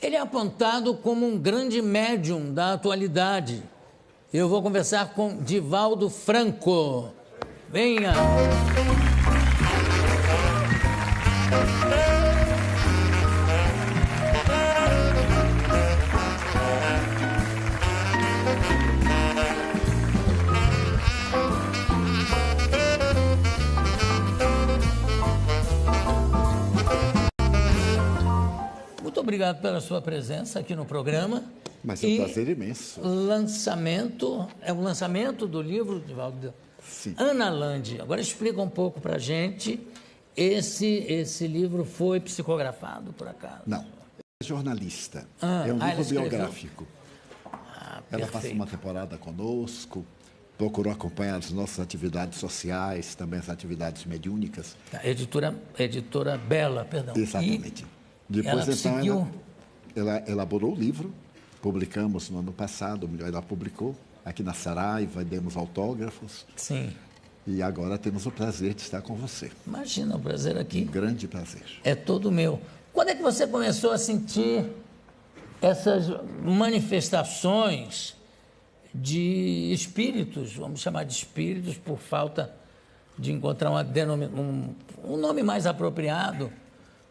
Ele é apontado como um grande médium da atualidade. Eu vou conversar com Divaldo Franco. Venha! Muito obrigado pela sua presença aqui no programa. Mas é um prazer imenso. É o lançamento do livro, Divaldo. Sim. Ana Landi. Agora explica um pouco para a gente, esse livro foi psicografado, por acaso? Não, é jornalista, é um livro biográfico. Ela passou uma temporada conosco, procurou acompanhar as nossas atividades sociais, também as atividades mediúnicas. Editora Bela, perdão. Exatamente. Depois, ela elaborou o livro, publicamos no ano passado, ela publicou aqui na Saraiva, demos autógrafos. Sim. E agora temos o prazer de estar com você. Imagina, o prazer aqui. Um grande prazer. É todo meu. Quando é que você começou a sentir essas manifestações de espíritos, vamos chamar de espíritos, por falta de encontrar um nome mais apropriado,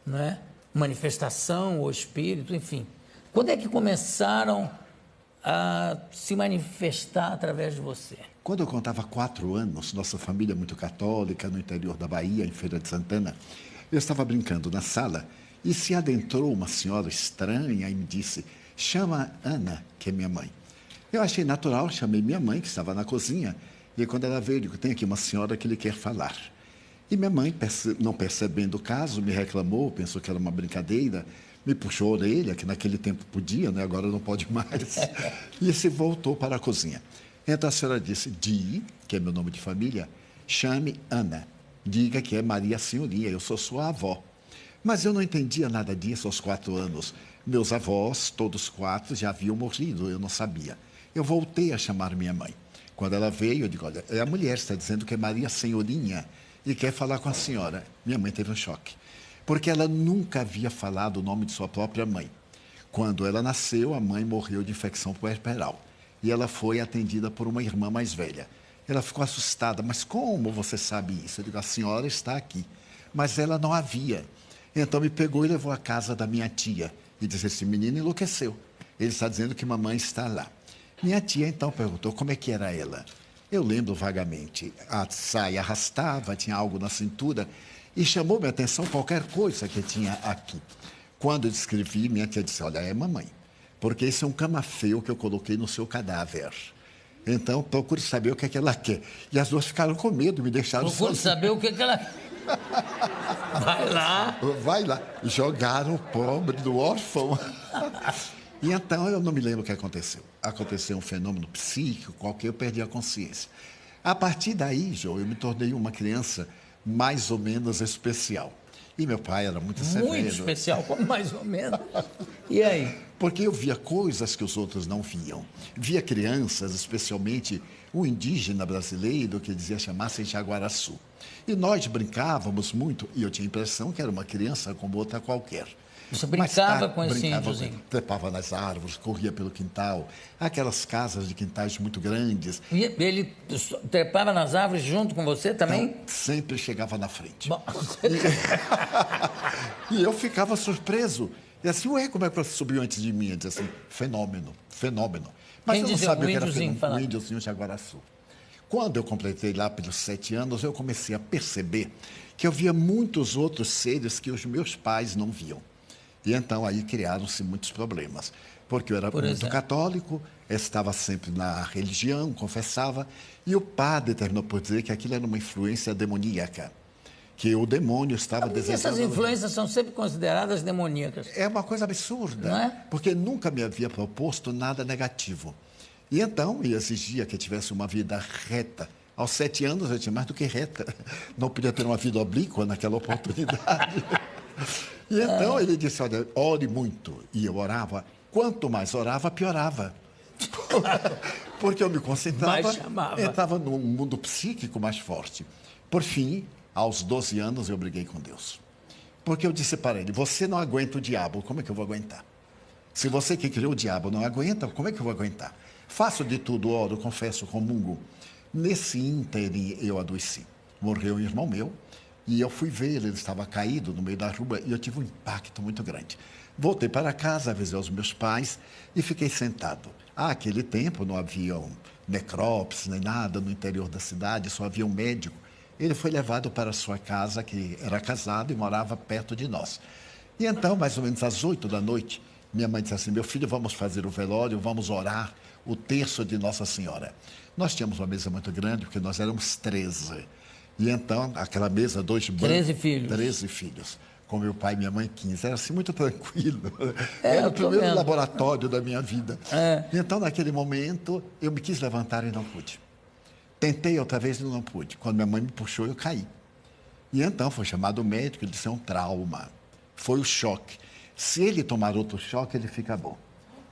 não é? Manifestação ou espírito, enfim. Quando é que começaram a se manifestar através de você? Quando eu contava 4 anos, nossa família muito católica, no interior da Bahia, em Feira de Santana, eu estava brincando na sala e se adentrou uma senhora estranha e me disse: chama Ana, que é minha mãe. Eu achei natural, chamei minha mãe, que estava na cozinha, e quando ela veio, eu digo: tem aqui uma senhora que lhe quer falar. E minha mãe, não percebendo o caso, me reclamou, pensou que era uma brincadeira, me puxou a orelha, que naquele tempo podia, né? Agora não pode mais, e se voltou para a cozinha. Então a senhora disse: Di, que é meu nome de família, chame Ana, diga que é Maria Senhoria, eu sou sua avó. Mas eu não entendia nada disso aos 4 anos. Meus avós, todos 4, já haviam morrido, eu não sabia. Eu voltei a chamar minha mãe. Quando ela veio, eu digo: olha, a mulher está dizendo que é Maria Senhorinha e quer falar com a senhora. Minha mãe teve um choque, porque ela nunca havia falado o nome de sua própria mãe. Quando ela nasceu, a mãe morreu de infecção puerperal e ela foi atendida por uma irmã mais velha. Ela ficou assustada: mas como você sabe isso? Eu digo: a senhora está aqui. Mas ela não havia. Então me pegou e levou à casa da minha tia e disse: esse menino enlouqueceu, ele está dizendo que mamãe está lá. Minha tia então perguntou como é que era ela. Eu lembro vagamente, a saia arrastava, tinha algo na cintura e chamou minha atenção qualquer coisa que tinha aqui. Quando eu descrevi, minha tia disse: olha, é mamãe, porque esse é um camafeu que eu coloquei no seu cadáver. Então, procure saber o que é que ela quer. E as duas ficaram com medo, me deixaram Procure saber o que é que ela... Vai lá. Vai lá. Jogaram o pobre do órfão. E então, eu não me lembro o que aconteceu. Aconteceu um fenômeno psíquico qualquer, eu perdi a consciência. A partir daí, João, eu me tornei uma criança mais ou menos especial. E meu pai era muito severo. Muito especial, como mais ou menos. E aí? Porque eu via coisas que os outros não viam. Via crianças, especialmente um indígena brasileiro que dizia chamar-se Jaguaraçu. E nós brincávamos muito, e eu tinha a impressão que era uma criança como outra qualquer. Você brincava com esse índiozinho? Trepava nas árvores, corria pelo quintal, aquelas casas de quintais muito grandes. E ele trepava nas árvores junto com você também? Então, sempre chegava na frente. Bom, E eu ficava surpreso. E assim, ué, como é que você subiu antes de mim? Eu dizia assim: fenômeno, fenômeno. Mas eu não sabia o que era fenômeno, um índiozinho Jaguaraçu. Quando eu completei lá pelos 7 anos, eu comecei a perceber que eu via muitos outros seres que os meus pais não viam. E então aí criaram-se muitos problemas, porque eu era muito católico, estava sempre na religião, confessava, e o padre terminou por dizer que aquilo era uma influência demoníaca, que o demônio estava desejando... Essas influências são sempre consideradas demoníacas. É uma coisa absurda, não é? Porque nunca me havia proposto nada negativo. E então ele exigia que eu tivesse uma vida reta. Aos 7 anos eu tinha mais do que reta, não podia ter uma vida oblíqua naquela oportunidade. E então ele disse: olha, ore muito. E eu orava. Quanto mais orava, piorava. Porque eu me concentrava, entrava num mundo psíquico mais forte. Por fim, aos 12 anos, eu briguei com Deus. Porque eu disse para ele: você não aguenta o diabo, como é que eu vou aguentar? Se você que criou o diabo não aguenta, como é que eu vou aguentar? Faço de tudo, oro, confesso, comungo. Nesse ínterim eu adoeci. Morreu um irmão meu e eu fui ver ele estava caído no meio da rua e eu tive um impacto muito grande. Voltei para casa, avisei os meus pais e fiquei sentado. Aquele tempo não havia necrópsia nem nada no interior da cidade, só havia um médico. Ele foi levado para a sua casa, que era casado e morava perto de nós. E então, mais ou menos às 8 da noite, minha mãe disse assim: meu filho, vamos fazer o velório, vamos orar o terço de Nossa Senhora. Nós tínhamos uma mesa muito grande, porque nós éramos 13. E então, aquela mesa, 13 filhos. 13 filhos. Com meu pai e minha mãe, 15. Era assim, muito tranquilo. Era o primeiro laboratório da minha vida. E então, naquele momento, eu me quis levantar e não pude. Tentei outra vez e não pude. Quando minha mãe me puxou, eu caí. E então, foi chamado o médico, ele disse: é um trauma. Foi o choque. Se ele tomar outro choque, ele fica bom.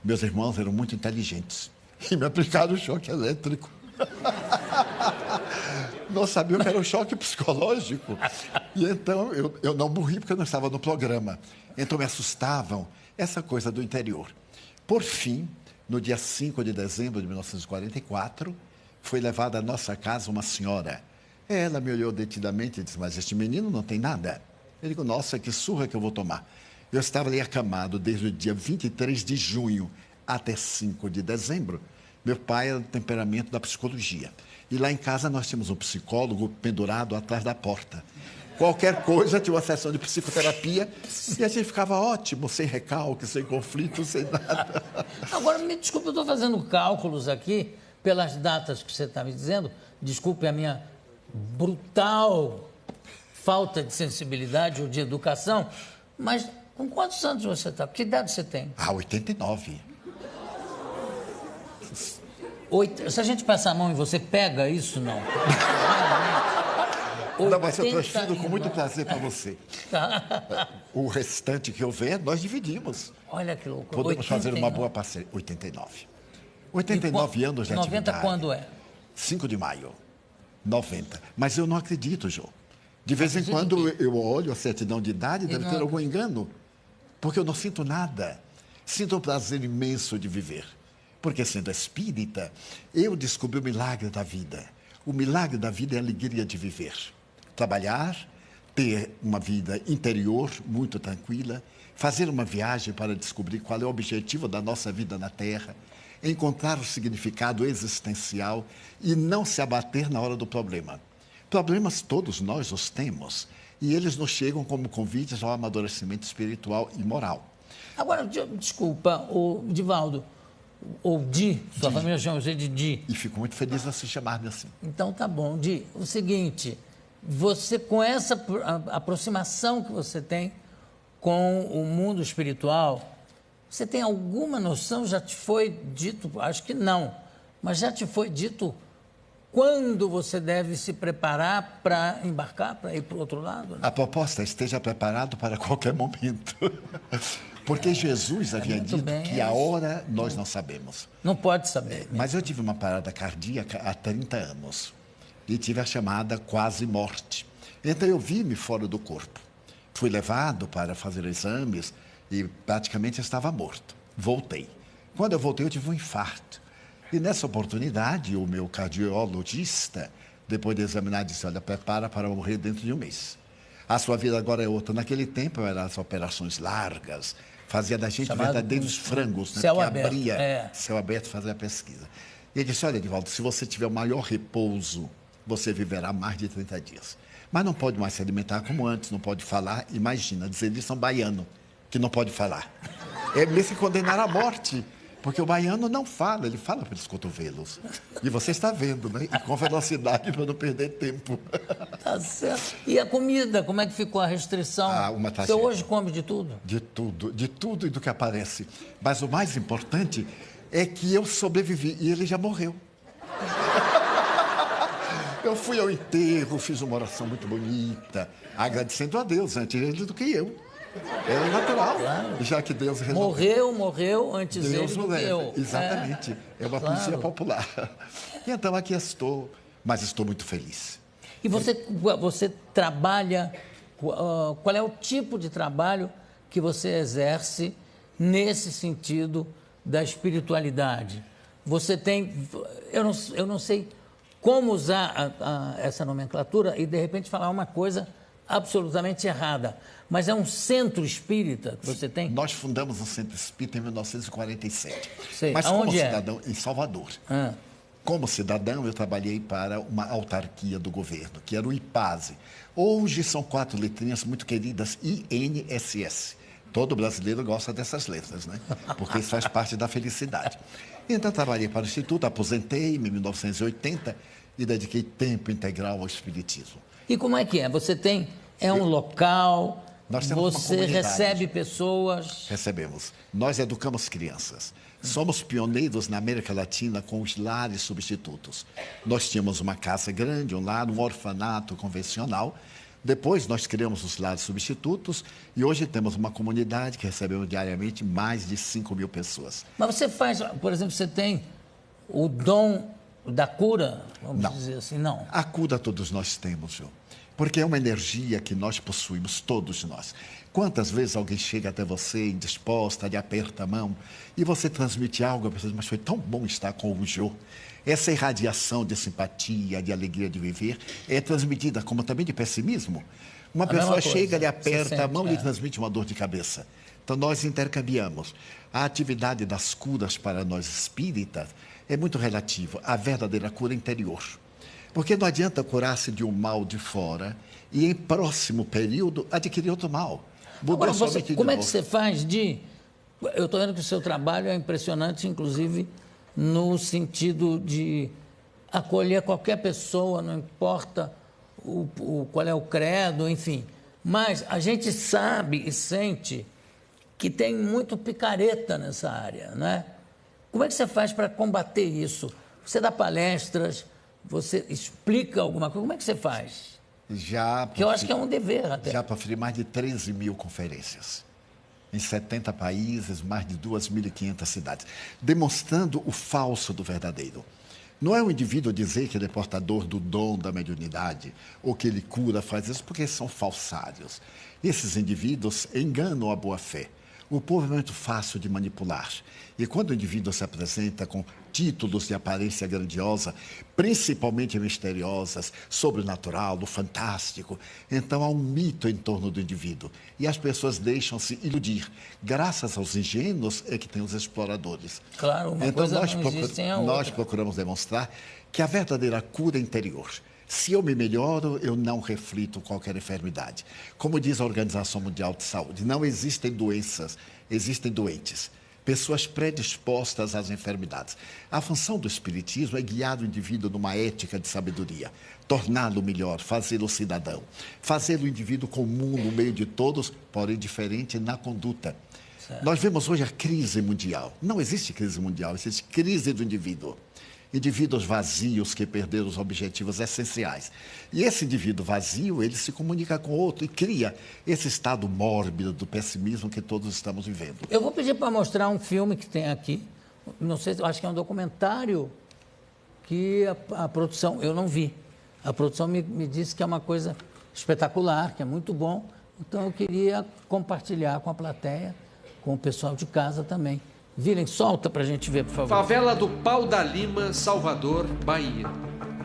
Meus irmãos eram muito inteligentes e me aplicaram o choque elétrico. Não sabiam que era um choque psicológico. E então eu não morri porque eu não estava no programa. Então me assustavam essa coisa do interior. Por fim, no dia 5 de dezembro de 1944, foi levada à nossa casa uma senhora. Ela me olhou detidamente e disse: mas este menino não tem nada. Eu digo: nossa, que surra que eu vou tomar. Eu estava ali acamado desde o dia 23 de junho até 5 de dezembro. Meu pai era do temperamento da psicologia. E lá em casa nós tínhamos um psicólogo pendurado atrás da porta. Qualquer coisa tinha uma sessão de psicoterapia e a gente ficava ótimo, sem recalque, sem conflito, sem nada. Agora, me desculpe, eu estou fazendo cálculos aqui pelas datas que você está me dizendo. Desculpe a minha brutal falta de sensibilidade ou de educação, mas com quantos anos você está? Que idade você tem? 89. Se a gente passar a mão e você pega isso, não? Não, mas eu transfiro com muito prazer para você. O restante que houver, nós dividimos. Olha que loucura. Podemos fazer uma boa parceria. 89. 89 anos de 90 atividade. Quando é? 5 de maio. 90. Mas eu não acredito, Jô. De vez em quando eu olho a certidão de idade, deve ter algum engano. Porque eu não sinto nada. Sinto um prazer imenso de viver. Porque, sendo espírita, eu descobri o milagre da vida. O milagre da vida é a alegria de viver. Trabalhar, ter uma vida interior muito tranquila, fazer uma viagem para descobrir qual é o objetivo da nossa vida na Terra, encontrar o significado existencial e não se abater na hora do problema. Problemas todos nós os temos e eles nos chegam como convites ao amadurecimento espiritual e moral. Agora, desculpa, Divaldo, ou Di, sua família chama você de Di. E fico muito feliz de se chamar-me assim. Então tá bom, Di. O seguinte, você com essa aproximação que você tem com o mundo espiritual, você tem alguma noção, já te foi dito, acho que não, mas já te foi dito quando você deve se preparar para embarcar, para ir para o outro lado? Né? A proposta é: esteja preparado para qualquer momento. Porque Jesus havia dito que a hora nós não sabemos. Não pode saber. Mas eu tive uma parada cardíaca há 30 anos. E tive a chamada quase morte. Então eu vi-me fora do corpo. Fui levado para fazer exames e praticamente estava morto. Voltei. Quando eu voltei, eu tive um infarto. E nessa oportunidade, o meu cardiologista, depois de examinar, disse: olha, prepara para morrer dentro de um mês. A sua vida agora é outra. Naquele tempo eram as operações largas, fazia da gente verdadeiros frangos, né? Céu que aberto, abria céu aberto, fazia a pesquisa. E ele disse: olha, Edivaldo, se você tiver o maior repouso, você viverá mais de 30 dias. Mas não pode mais se alimentar como antes, não pode falar. Imagina, dizer isso a um baiano que não pode falar. É mesmo que condenar à morte. Porque o baiano não fala, ele fala pelos cotovelos. E você está vendo, né? E com velocidade para não perder tempo. Tá certo. E a comida, como é que ficou a restrição? Uma Você hoje come de tudo? De tudo e do que aparece. Mas o mais importante é que eu sobrevivi e ele já morreu. Eu fui ao enterro, fiz uma oração muito bonita, agradecendo a Deus antes ele do que eu. É natural, claro. Já que Deus resolveu. Morreu antes Deus ele do que eu. Exatamente. É uma poesia popular. E então aqui estou, mas estou muito feliz. E você trabalha, qual é o tipo de trabalho que você exerce nesse sentido da espiritualidade. Você tem... Eu não sei como usar essa nomenclatura e, de repente, falar uma coisa absolutamente errada. Mas é um centro espírita que você tem? Nós fundamos um centro espírita em 1947. Sei. Mas Aonde como é? cidadão, em Salvador. Como cidadão, eu trabalhei para uma autarquia do governo, que era o IPASE. Hoje são 4 letrinhas muito queridas, INSS. Todo brasileiro gosta dessas letras, né? Porque isso faz parte da felicidade. Então, trabalhei para o Instituto, aposentei-me em 1980 e dediquei tempo integral ao Espiritismo. E como é que é? Você tem... É um local... Nós temos uma você comunidade. recebe pessoas... Recebemos. Nós educamos crianças. Somos pioneiros na América Latina com os lares substitutos. Nós tínhamos uma casa grande, um lar, um orfanato convencional. Depois nós criamos os lares substitutos e hoje temos uma comunidade que recebemos diariamente mais de 5.000 pessoas. Mas você faz, por exemplo, você tem o dom da cura, vamos dizer assim, não? A cura todos nós temos, João. Porque é uma energia que nós possuímos, todos nós. Quantas vezes alguém chega até você indisposta, lhe aperta a mão e você transmite algo, a pessoa diz, mas foi tão bom estar com o Jô. Essa irradiação de simpatia, de alegria de viver, é transmitida como também de pessimismo. Uma pessoa chega, lhe aperta a mão e lhe transmite uma dor de cabeça. Então, nós intercambiamos. A atividade das curas para nós espíritas é muito relativa à verdadeira cura interior. Porque não adianta curar-se de um mal de fora e, em próximo período, adquirir outro mal. Agora, como é que você faz de... Eu estou vendo que o seu trabalho é impressionante, inclusive, no sentido de acolher qualquer pessoa, não importa qual é o credo, enfim. Mas a gente sabe e sente que tem muito picareta nessa área, não é? Como é que você faz para combater isso? Você dá palestras, você explica alguma coisa, como é que você faz? Que eu acho que é um dever até. Já proferi mais de 13.000 conferências, em 70 países, mais de 2.500 cidades, demonstrando o falso do verdadeiro. Não é o indivíduo dizer que ele é portador do dom da mediunidade, ou que ele cura, faz isso, porque são falsários. Esses indivíduos enganam a boa-fé. O povo é muito fácil de manipular. E quando o indivíduo se apresenta com títulos de aparência grandiosa, principalmente misteriosas, sobrenatural, do fantástico, então há um mito em torno do indivíduo. E as pessoas deixam-se iludir. Graças aos ingênuos é que tem os exploradores. Claro, uma coisa não existe sem a outra. Nós procuramos demonstrar que a verdadeira cura é interior. Se eu me melhoro, eu não reflito qualquer enfermidade. Como diz a Organização Mundial de Saúde, não existem doenças, existem doentes. Pessoas predispostas às enfermidades. A função do Espiritismo é guiar o indivíduo numa ética de sabedoria, torná-lo melhor, fazê-lo cidadão, fazê-lo indivíduo comum no meio de todos, porém diferente na conduta. Certo. Nós vemos hoje a crise mundial. Não existe crise mundial, existe crise do indivíduo. Indivíduos vazios que perderam os objetivos essenciais. E esse indivíduo vazio, ele se comunica com outro e cria esse estado mórbido do pessimismo que todos estamos vivendo. Eu vou pedir para mostrar um filme que tem aqui. Não sei, acho que é um documentário que a produção, eu não vi. A produção me disse que é uma coisa espetacular, que é muito bom. Então eu queria compartilhar com a plateia, com o pessoal de casa também. Virem, solta para a gente ver, por favor. Favela do Pau da Lima, Salvador, Bahia.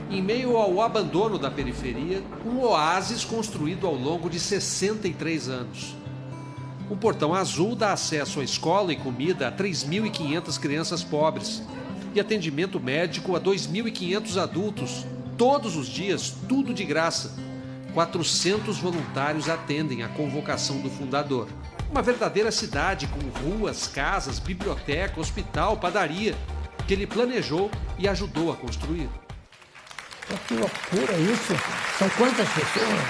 Em meio ao abandono da periferia, um oásis construído ao longo de 63 anos. O Portão Azul dá acesso à escola e comida a 3.500 crianças pobres e atendimento médico a 2.500 adultos, todos os dias, tudo de graça. 400 voluntários atendem à convocação do fundador. Uma verdadeira cidade com ruas, casas, biblioteca, hospital, padaria, que ele planejou e ajudou a construir. Que loucura isso! São quantas pessoas?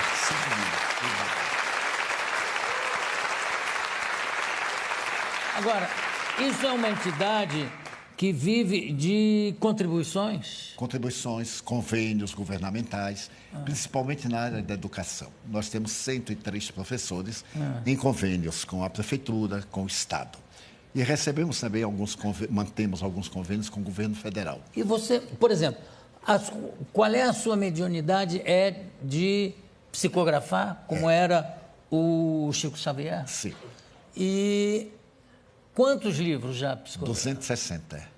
Agora, isso é uma entidade que vive de contribuições? Contribuições, convênios governamentais, principalmente na área da educação. Nós temos 103 professores em convênios com a prefeitura, com o Estado. E recebemos também mantemos alguns convênios com o governo federal. E você, por exemplo, qual é a sua mediunidade? É de psicografar, como era o Chico Xavier? Sim. E Quantos livros já psicografou? 260.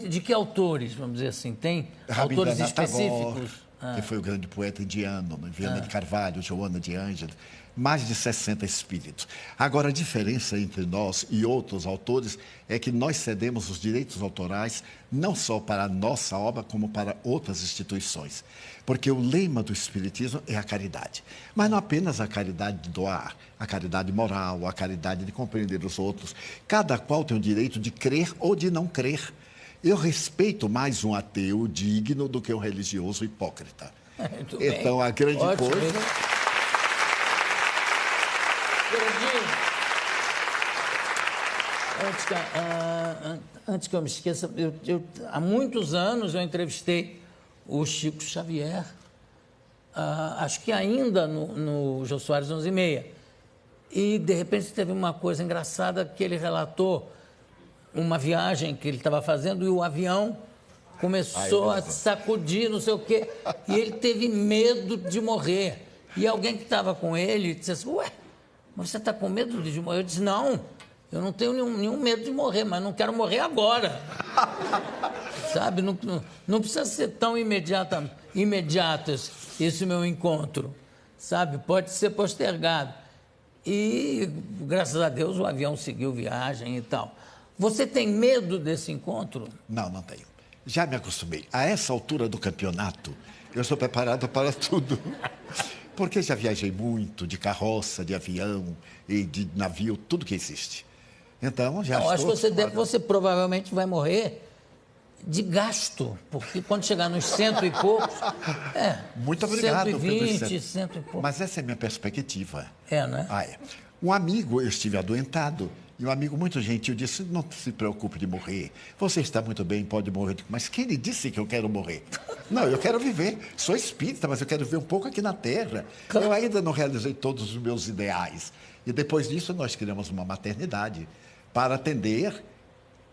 De que autores, vamos dizer assim? Tem autores Rabindranath específicos? Tagore, que foi o grande poeta indiano, Viana de Carvalho, Joana de Ângeles, mais de 60 espíritos. Agora, a diferença entre nós e outros autores é que nós cedemos os direitos autorais não só para a nossa obra, como para outras instituições. Porque o lema do Espiritismo é a caridade. Mas não apenas a caridade de doar, a caridade moral, a caridade de compreender os outros. Cada qual tem o direito de crer ou de não crer. Eu respeito mais um ateu digno do que um religioso hipócrita. Então, a grande coisa... Antes que eu me esqueça, há muitos anos eu entrevistei o Chico Xavier, acho que ainda no Jô Soares 11h30. E, de repente, teve uma coisa engraçada que ele relatou uma viagem que ele estava fazendo e o avião começou a sacudir, não sei o quê, e ele teve medo de morrer. E alguém que estava com ele disse assim, ué, mas você está com medo de morrer? Eu disse, não, eu não tenho nenhum medo de morrer, mas não quero morrer agora. Sabe, não precisa ser tão imediato esse meu encontro, sabe, pode ser postergado. E, graças a Deus, o avião seguiu viagem e tal. Você tem medo desse encontro? Não, não tenho. Já me acostumei. A essa altura do campeonato, eu estou preparado para tudo. Porque já viajei muito de carroça, de avião e de navio, tudo que existe. Então, já estou... Acho que você provavelmente vai morrer de gasto, porque quando chegar nos 100 e poucos... Muito obrigado. 120, 100 e poucos. Mas essa é a minha perspectiva. Né? Um amigo, eu estive adoentado, e um amigo muito gentil disse, não se preocupe de morrer, você está muito bem, pode morrer. Mas quem lhe disse que eu quero morrer? Não, eu quero viver, sou espírita, mas eu quero viver um pouco aqui na Terra. Eu ainda não realizei todos os meus ideais. E depois disso nós criamos uma maternidade para atender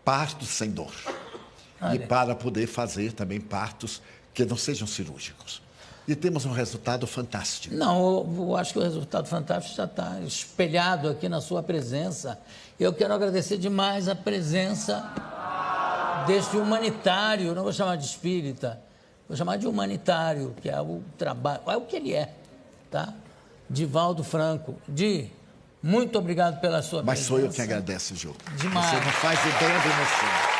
partos sem dor. E para poder fazer também partos que não sejam cirúrgicos. E temos um resultado fantástico. Não, eu acho que o resultado fantástico já está espelhado aqui na sua presença. Eu quero agradecer demais a presença deste humanitário, não vou chamar de espírita, vou chamar de humanitário, que é o trabalho, é o que ele é, tá? Divaldo Franco. Muito obrigado pela sua presença. Mas sou eu que agradeço, Jô. Demais. Você não faz ideia da emoção.